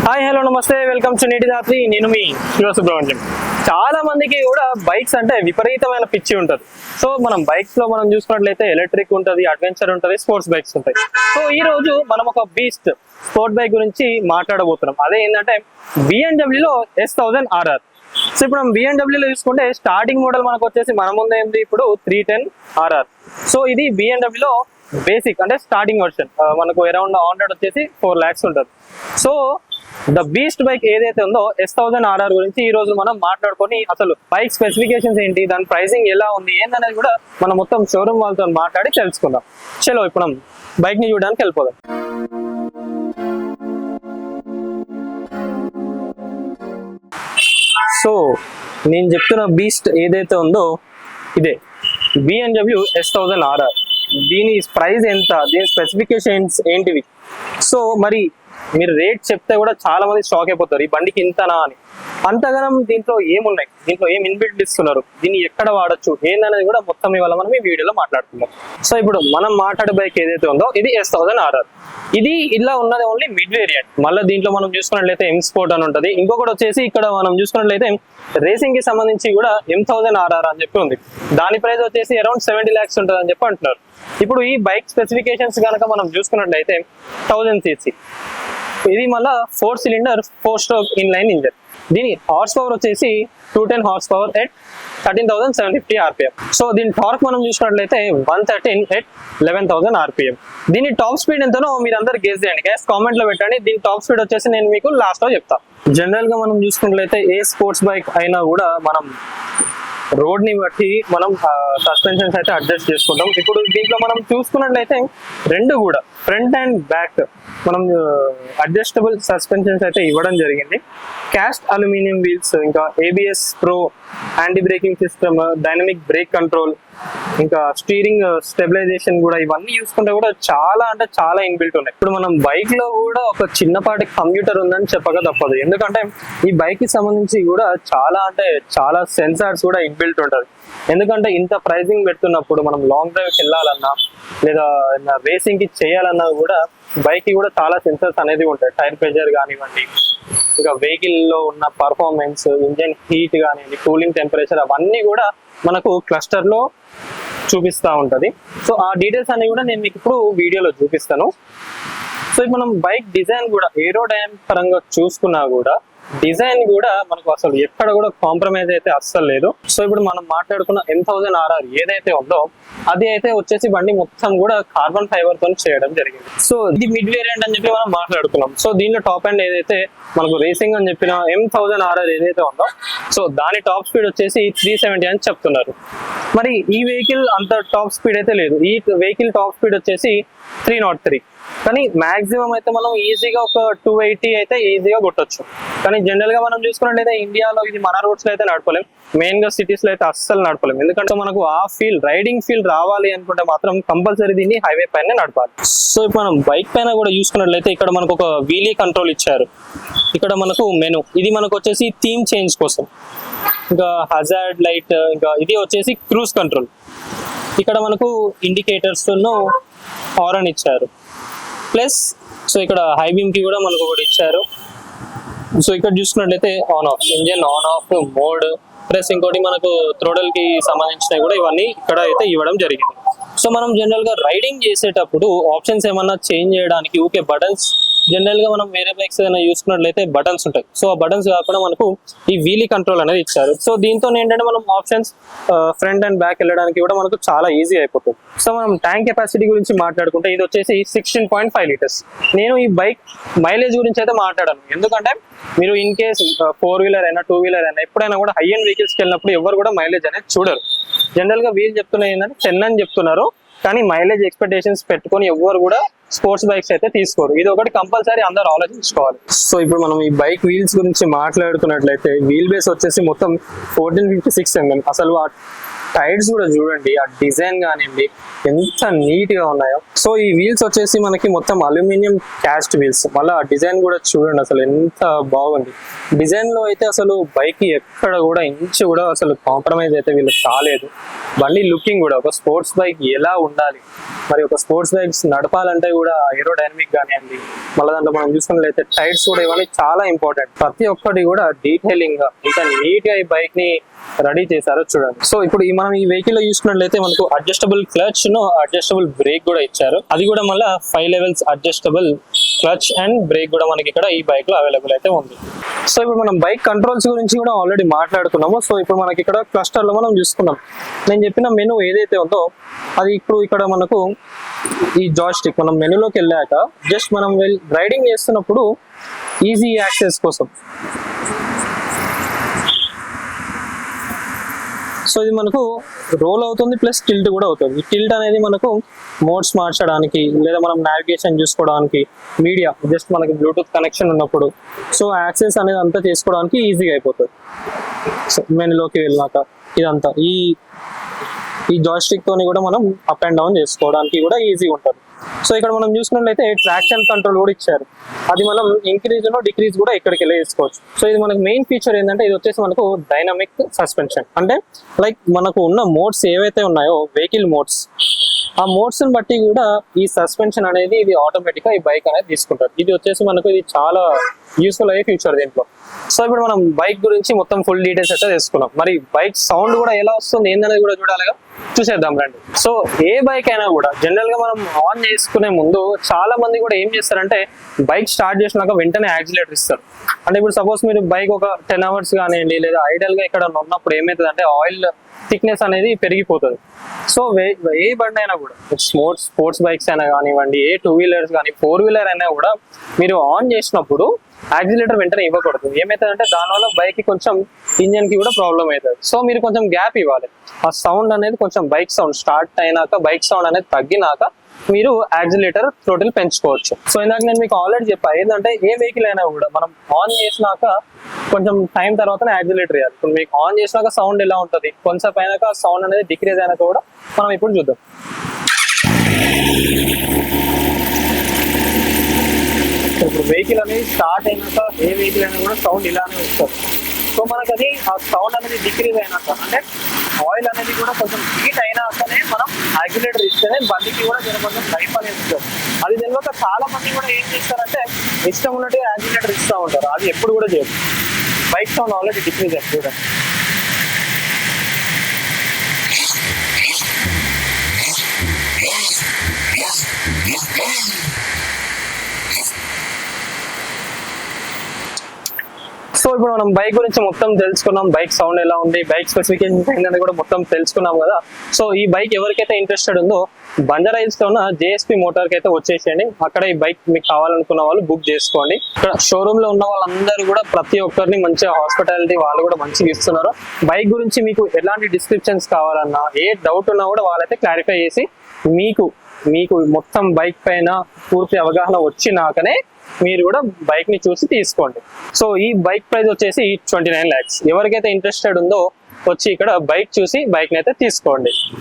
Hi hello నమస్తే welcome to నీటి దాత్రి. నేను మీ శివసుబ్రహ్మణ్యం. చాలా మందికి కూడా బైక్స్ అంటే విపరీతమైన పిచ్చి ఉంటుంది. సో మనం బైక్స్ లో మనం చూసుకున్నట్లయితే ఎలక్ట్రిక్ ఉంటుంది, అడ్వెంచర్ ఉంటుంది, స్పోర్ట్స్ బైక్స్ ఉంటాయి. సో ఈ రోజు మనం ఒక బీస్ట్ స్పోర్ట్ బైక్ గురించి మాట్లాడబోతున్నాం. అదే ఏంటంటే BMW లో S1000 RR. సో ఇప్పుడు మనం BMW లో చూసుకుంటే స్టార్టింగ్ మోడల్ మనకు వచ్చేసి మన ముందు ఏంది ఇప్పుడు 310 RR. సో ఇది BMW లో బేసిక్ అంటే స్టార్టింగ్ వర్షన్. మనకు అరౌండ్ 100 వచ్చేసి 4 lakhs ఉంటుంది. సో ద బీస్ట్ బైక్ ఏదైతే ఉందో S1000 RR గురించి ఈ రోజు మనం మాట్లాడుకొని అసలు బైక్ స్పెసిఫికేషన్స్ ఏంటి, దాని ప్రైసింగ్ ఎలా ఉంది ఏందనేది కూడా మనం మొత్తం షోరూమ్ వాళ్ళతో మాట్లాడి తెలుసుకుందాం. చలో ఇప్పుడు మనం బైక్ ని చూడడానికి వెళ్ళిపోదాం. సో నేను చెప్తున్న బీస్ట్ ఏదైతే ఉందో ఇదే BMW S1000 RR. దీని ప్రైస్ ఎంత, దీని స్పెసిఫికేషన్స్ ఏంటివి. సో మరి మీరు రేట్ చెప్తే కూడా చాలా మంది షాక్ అయిపోతారు, ఈ బండికి ఇంతనా అని. అంతగానం దీంట్లో ఏమున్నాయి, దీంట్లో ఏం ఇన్బిల్ట్ ఇస్తున్నారు, దీన్ని ఎక్కడ వాడచ్చు ఏందనేది కూడా మొత్తం ఇవాళ మనం ఈ వీడియోలో మాట్లాడుకుందాం. సో ఇప్పుడు మనం మాట్లాడే బైక్ ఏదైతే ఉందో ఇది S1000 RR. ఇది ఇలా ఉన్నది ఓన్లీ మిడ్ వేరియంట్. మళ్ళీ దీంట్లో మనం చూసుకున్నట్లయితే M స్పోర్ట్ అని ఉంటుంది. ఇంకొకటి వచ్చేసి ఇక్కడ మనం చూసుకున్నట్లయితే రేసింగ్ కి సంబంధించి కూడా M1000 RR అని చెప్పి ఉంది. దాని ప్రైస్ వచ్చేసి అరౌండ్ 70 lakhs ఉంటుంది అని చెప్పి అంటున్నారు. ఇప్పుడు ఈ బైక్ స్పెసిఫికేషన్స్ కనుక మనం చూసుకున్నట్లయితే 1000 cc. ఇది మళ్ళా 4 cylinder 4 stroke ఇన్లైన్ ఇంజన్. దీని హార్స్ పవర్ వచ్చేసి 210 horse power at 13,750 RPM. So దీని టార్క్ మనం చూసినట్లయితే 113 at 11,000 RPM. దీని టాప్ స్పీడ్ ఎంతనో మీరు అందరు గెస్ చేయండి గైస్, కామెంట్ లో పెట్టండి. దీని టాప్ స్పీడ్ వచ్చేసి నేను మీకు లాస్ట్ లో చెప్తాను. జనరల్ గా మనం చూసుకున్నట్లయితే ఏ స్పోర్ట్స్ బైక్ అయినా కూడా మనం రోడ్ ని బట్టి మనం సస్పెన్షన్స్ అయితే అడ్జస్ట్ చేసుకుంటాం. ఇప్పుడు దీంట్లో మనం చూసుకున్నట్లయితే రెండు కూడా ఫ్రంట్ అండ్ బ్యాక్ మనం అడ్జస్టబుల్ సస్పెన్షన్స్ అయితే ఇవ్వడం జరిగింది. క్యాస్ట్ అల్యూమినియం వీల్స్, ఇంకా ABS pro, anti braking system, dynamic break control, ఇంకా స్టీరింగ్ స్టెబిలైజేషన్ కూడా ఇవన్నీ చూసుకుంటే కూడా చాలా అంటే చాలా ఇన్బిల్ట్ ఉన్నాయి. ఇప్పుడు మనం బైక్ లో కూడా ఒక చిన్నపాటి కంప్యూటర్ ఉందని చెప్పక తప్పదు. ఎందుకంటే ఈ బైక్ కి సంబంధించి కూడా చాలా అంటే చాలా సెన్సార్స్ కూడా ఇన్బిల్ట్ ఉంటుంది. ఎందుకంటే ఇంత ప్రైజింగ్ పెడుతున్నప్పుడు మనం లాంగ్ డ్రైవ్కి వెళ్ళాలన్నా లేదా రేసింగ్ కి చేయాలన్నా కూడా బైక్ కి కూడా చాలా సెన్సర్స్ అనేది ఉంటాయి. టైర్ ప్రెషర్ కానివ్వండి, ఇంకా వెహికల్ లో ఉన్న పర్ఫార్మెన్స్, ఇంజన్ హీట్ కానివ్వండి, కూలింగ్ టెంపరేచర్, అవన్నీ కూడా మనకు క్లస్టర్ లో చూపిస్తూ ఉంటది. సో ఆ డీటెయిల్స్ అనేవి కూడా నేను మీకు ఇప్పుడు వీడియోలో చూపిస్తాను. సో ఇప్పుడు మనం బైక్ డిజైన్ కూడా ఏరోడైనమిక్ పరంగా చూసుకున్నా కూడా డిజైన్ కూడా మనకు అసలు ఎక్కడ కూడా కాంప్రమైజ్ అయితే అస్సలు లేదు. సో ఇప్పుడు మనం మాట్లాడుకున్న M1000 RR ఏదైతే ఉందో అది అయితే వచ్చేసి బండి మొత్తం కూడా కార్బన్ ఫైబర్ తో చేయడం జరిగింది. సో ఇది మిడ్ వేరియంట్ అని చెప్పి మనం మాట్లాడుకున్నాం. సో దీనిలో టాప్ అండ్ ఏదైతే మనకు రేసింగ్ అని చెప్పిన M1000 RR ఏదైతే ఉందో సో దాని టాప్ స్పీడ్ వచ్చేసి 370 అని చెప్తున్నారు. మరి ఈ వెహికల్ అంత టాప్ స్పీడ్ అయితే లేదు. ఈ వెహికల్ టాప్ స్పీడ్ వచ్చేసి 303. కానీ మాక్సిమం అయితే మనం ఈజీగా ఒక 280 అయితే ఈజీగా కొట్టొచ్చు. కానీ జనరల్ గా మనం చూసుకున్నట్లయితే ఇండియాలో ఇది మన రోడ్స్ లో అయితే నడపలేం, మెయిన్ గా సిటీస్ లో అయితే అస్సలు నడపలేం. ఎందుకంటే మనకు ఆ ఫీల్, రైడింగ్ ఫీల్ రావాలి అనుకుంటే మాత్రం కంపల్సరీ దీన్ని హైవే పైన నడపాలి. సో ఇప్పుడు మనం బైక్ పైన కూడా చూసుకున్నట్లయితే ఇక్కడ మనకు ఒక వీలీ కంట్రోల్ ఇచ్చారు. ఇక్కడ మనకు మెను, ఇది మనకు వచ్చేసి థీమ్ చేంజ్ కోసం. ఇంకా హజార్డ్ లైట్, ఇంకా ఇది వచ్చేసి క్రూజ్ కంట్రోల్. ఇక్కడ మనకు ఇండికేటర్స్ హారన్ ఇచ్చారు. ప్లస్ సో ఇక్కడ హై బీమ్ కి కూడా మనకు ఒకటి ఇచ్చారు. సో ఇక్కడ చూసుకున్నట్లయితే on off, engine on off mode, plus ఇంకోటి మనకు థ్రోటల్ కి సంబంధించినవి కూడా ఇవన్నీ ఇక్కడ అయితే ఇవ్వడం జరిగింది. సో మనం జనరల్ గా రైడింగ్ చేసేటప్పుడు ఆప్షన్స్ ఏమన్నా చేంజ్ చేయడానికి ఊకే బటన్స్, జనరల్ గా మనం వేరే బైక్స్ ఏదైనా చూసుకున్నట్లయితే బటన్స్ ఉంటాయి. సో ఆ బటన్స్ కాకుండా మనకు ఈ వీలీ కంట్రోల్ అనేది ఇచ్చారు. సో దీంతో ఏంటంటే మనం ఆప్షన్స్ ఫ్రంట్ అండ్ బ్యాక్ వెళ్ళడానికి కూడా మనకు చాలా ఈజీ అయిపోతుంది. సో మనం ట్యాంక్ కెపాసిటీ గురించి మాట్లాడుకుంటే ఇది వచ్చేసి 16.5 liters. నేను ఈ బైక్ మైలేజ్ గురించి అయితే మాట్లాడాను, ఎందుకంటే మీరు ఇన్ కేస్ 4 wheeler అయినా 2 wheeler అయినా ఎప్పుడైనా కూడా హై అండ్ వెహికల్స్కి వెళ్ళినప్పుడు ఎవరు కూడా మైలేజ్ అనేది చూడరు. జనరల్ గా వీళ్ళు చెప్తున్నది ఏంటంటే 10 అని చెప్తున్నారు, కానీ మైలేజ్ ఎక్స్పెక్టేషన్స్ పెట్టుకొని ఎవరు కూడా స్పోర్ట్స్ బైక్స్ అయితే తీసుకోరు. ఇది ఒకటి కంపల్సరీ అందరు ఆలోచించుకోవాలి. సో ఇప్పుడు మనం ఈ బైక్ వీల్స్ గురించి మాట్లాడుకున్నట్లయితే వీల్ బేస్ వచ్చేసి మొత్తం 1456 mm. అసలు టైర్స్ కూడా చూడండి, ఆ డిజైన్ కానివ్వండి ఎంత నీట్ గా ఉన్నాయో. సో ఈ వీల్స్ వచ్చేసి మనకి మొత్తం అల్యూమినియం క్యాస్ట్ వీల్స్, మళ్ళీ ఆ డిజైన్ కూడా చూడండి అసలు ఎంత బాగుంది. డిజైన్ లో అయితే అసలు బైక్ ఎక్కడ కూడా ఇంచు కూడా అసలు కాంప్రమైజ్ అయితే వీళ్ళు కాలేదు. బండి లుకింగ్ కూడా ఒక స్పోర్ట్స్ బైక్ ఎలా ఉండాలి, మరి ఒక స్పోర్ట్స్ బైక్స్ నడపాలంటే కూడా ఏరోడైనమిక్ కానివ్వండి, మళ్ళీ దాంట్లో మనం చూసుకున్నట్లయితే టైర్స్ కూడా ఇవన్నీ చాలా ఇంపార్టెంట్. ప్రతి ఒక్కటి కూడా డీటెయిలింగ్ గా ఇంకా నీట్ గా ఈ బైక్ ని రెడీ చేశారో చూడండి. సో ఇప్పుడు మనం ఈ వెహికల్ లో చూసుకున్నట్లయితే మనకు అడ్జస్టబుల్ క్లచ్ ను అడ్జస్టబుల్ బ్రేక్ కూడా ఇచ్చారు. అది కూడా మళ్ళీ 5 levels adjustable clutch and break కూడా మనకి ఇక్కడ ఈ బైక్ లో అవైలబుల్ అయితే ఉంది. సో ఇప్పుడు మనం బైక్ కంట్రోల్స్ గురించి కూడా ఆల్రెడీ మాట్లాడుకున్నాము. సో ఇప్పుడు మనకి ఇక్కడ క్లస్టర్ లో మనం చూసుకున్నాం. నేను చెప్పిన మెనూ ఏదైతే ఉందో అది ఇప్పుడు ఇక్కడ మనకు ఈ జాయ్స్టిక్ మనం మెనూలోకి వెళ్ళాక జస్ట్ మనం రైడింగ్ చేస్తున్నప్పుడు ఈజీ యాక్సెస్ కోసం సో ఇది మనకు రోల్ అవుతుంది, ప్లస్ టిల్ట్ కూడా అవుతుంది. ఈ టిల్ట్ అనేది మనకు మోడ్స్ మార్చడానికి, లేదా మనం నావిగేషన్ చూసుకోవడానికి, మీడియా జస్ట్ మనకి బ్లూటూత్ కనెక్షన్ ఉన్నప్పుడు సో యాక్సెస్ అనేది అంతా చేసుకోవడానికి ఈజీగా అయిపోతుంది. సో మెనూలోకి వెళ్ళినాక ఇదంతా ఈ జాయ్స్టిక్ తోని కూడా మనం అప్ అండ్ డౌన్ చేసుకోవడానికి కూడా ఈజీగా ఉంటుంది. సో ఇక్కడ మనం చూసుకున్నట్లయితే ట్రాక్షన్ కంట్రోల్ కూడా ఇచ్చారు. అది మనం ఇంక్రీజ్ డిక్రీజ్ కూడా ఇక్కడికి వెళ్ళి చేసుకోవచ్చు. సో ఇది మనకు మెయిన్ ఫీచర్ ఏంటంటే ఇది వచ్చేసి మనకు డైనమిక్ సస్పెన్షన్. అంటే లైక్ మనకు ఉన్న మోడ్స్ ఏవైతే ఉన్నాయో వెహికల్ మోడ్స్, ఆ మోడ్స్ ని బట్టి కూడా ఈ సస్పెన్షన్ అనేది ఇది ఆటోమేటిక్ గా ఈ బైక్ అనేది తీసుకుంటారు. ఇది వచ్చేసి మనకు ఇది చాలా యూస్ఫుల్ అయ్యే ఫీచర్ దీంట్లో. సో ఇప్పుడు మనం బైక్ గురించి మొత్తం ఫుల్ డీటెయిల్స్ అయితే తెలుసుకున్నాం. మరి బైక్ సౌండ్ కూడా ఎలా వస్తుంది ఏందనేది కూడా చూడాలిగా, చూసేద్దాం రండి. సో ఏ బైక్ అయినా కూడా జనరల్ గా మనం ఆన్ చేసుకునే ముందు చాలా మంది కూడా ఏం చేస్తారంటే బైక్ స్టార్ట్ చేసినాక వెంటనే యాక్సిలేటర్ ఇస్తారు. అంటే ఇప్పుడు సపోజ్ మీరు బైక్ ఒక 10 hours కానివ్వండి, లేదా ఐడల్ గా ఇక్కడ ఉన్నప్పుడు ఏమవుతుంది అంటే ఆయిల్ థిక్నెస్ అనేది పెరిగిపోతుంది. సో ఏ బండి అయినా కూడా స్పోర్ట్స్ బైక్స్ అయినా కానివ్వండి, ఏ 2 wheelers కానీ 4 wheeler అయినా కూడా మీరు ఆన్ చేసినప్పుడు యాక్సిలేటర్ వెంటనే ఇవ్వకూడదు. ఏమవుతుందంటే దానివల్ల బైక్ కి కొంచెం ఇంజన్ కి కూడా ప్రాబ్లం అవుతుంది. సో మీరు కొంచెం గ్యాప్ ఇవ్వాలి. ఆ సౌండ్ అనేది కొంచెం బైక్ సౌండ్ స్టార్ట్ అయినాక బైక్ సౌండ్ అనేది తగ్గినాక మీరు యాక్సిలేటర్ థ్రోటిల్ పెంచుకోవచ్చు. సో ఇందాక నేను మీకు ఆల్రెడీ చెప్పాను ఏంటంటే ఏ వెహికల్ అయినా కూడా మనం ఆన్ చేసినాక కొంచెం టైం తర్వాత యాక్సిలేటర్ ఇవ్వాలి. ఇప్పుడు మీకు ఆన్ చేసినాక సౌండ్ ఎలా ఉంటుంది, కొంచెం అయినాక సౌండ్ అనేది డిక్రీజ్ అయినాక కూడా మనం ఇప్పుడు చూద్దాం. ఇప్పుడు వెహికల్ అనేది స్టార్ట్ అయినాక ఏ వెహికల్ అయినా కూడా సౌండ్ ఇలానే వస్తుంది. సో మనకు అది ఆ సౌండ్ అనేది డిక్రీజ్ అయినాక అంటే ఆయిల్ అనేది కూడా కొంచెం హీట్ అయినాకనే మనం యాక్సిలేటర్ ఇస్తేనే బండికి కూడా కొంచెం లైఫ్ అనేది ఇస్తారు. అది తెలియక చాలా మంది కూడా ఏం చేస్తారంటే ఇష్టం ఉన్నట్టుగా యాక్సిలేటర్ ఇస్తూ ఉంటారు. అది ఎప్పుడు కూడా చేయదు. బైక్ సౌండ్ ఆల్రెడీ డిక్రీజ్ అయింది చూడండి. సో ఇప్పుడు మనం బైక్ గురించి మొత్తం తెలుసుకున్నాం. బైక్ సౌండ్ ఎలా ఉంది, బైక్ స్పెసిఫికేషన్స్ ఏంటంటే కూడా మొత్తం తెలుసుకున్నాం కదా. సో ఈ బైక్ ఎవరికైతే ఇంట్రెస్టెడ్ ఉందో బంజారా హిల్స్ లో ఉన్న జేఎస్పీ మోటార్ కి అయితే వచ్చేసేయండి. అక్కడ ఈ బైక్ మీకు కావాలనుకున్న వాళ్ళు బుక్ చేసుకోండి. ఇక్కడ షోరూమ్ లో ఉన్న వాళ్ళందరూ కూడా ప్రతి ఒక్కరిని మంచిగా హాస్పిటాలిటీ వాళ్ళు కూడా మంచిగా ఇస్తున్నారు. బైక్ గురించి మీకు ఎలాంటి డిస్క్రిప్షన్స్ కావాలన్నా ఏ డౌట్ ఉన్నా కూడా వాళ్ళైతే క్లారిఫై చేసి మీకు మొత్తం బైక్ పైన పూర్తి అవగాహన వచ్చినాకనే మీరు కూడా బైక్ ని చూసి తీసుకోండి. సో ఈ బైక్ ప్రైస్ వచ్చేసి 29 lakhs. ఎవరికైతే ఇంట్రెస్టెడ్ ఉందో వచ్చి ఇక్కడ బైక్ చూసి బైక్ ని అయితే తీసుకోండి.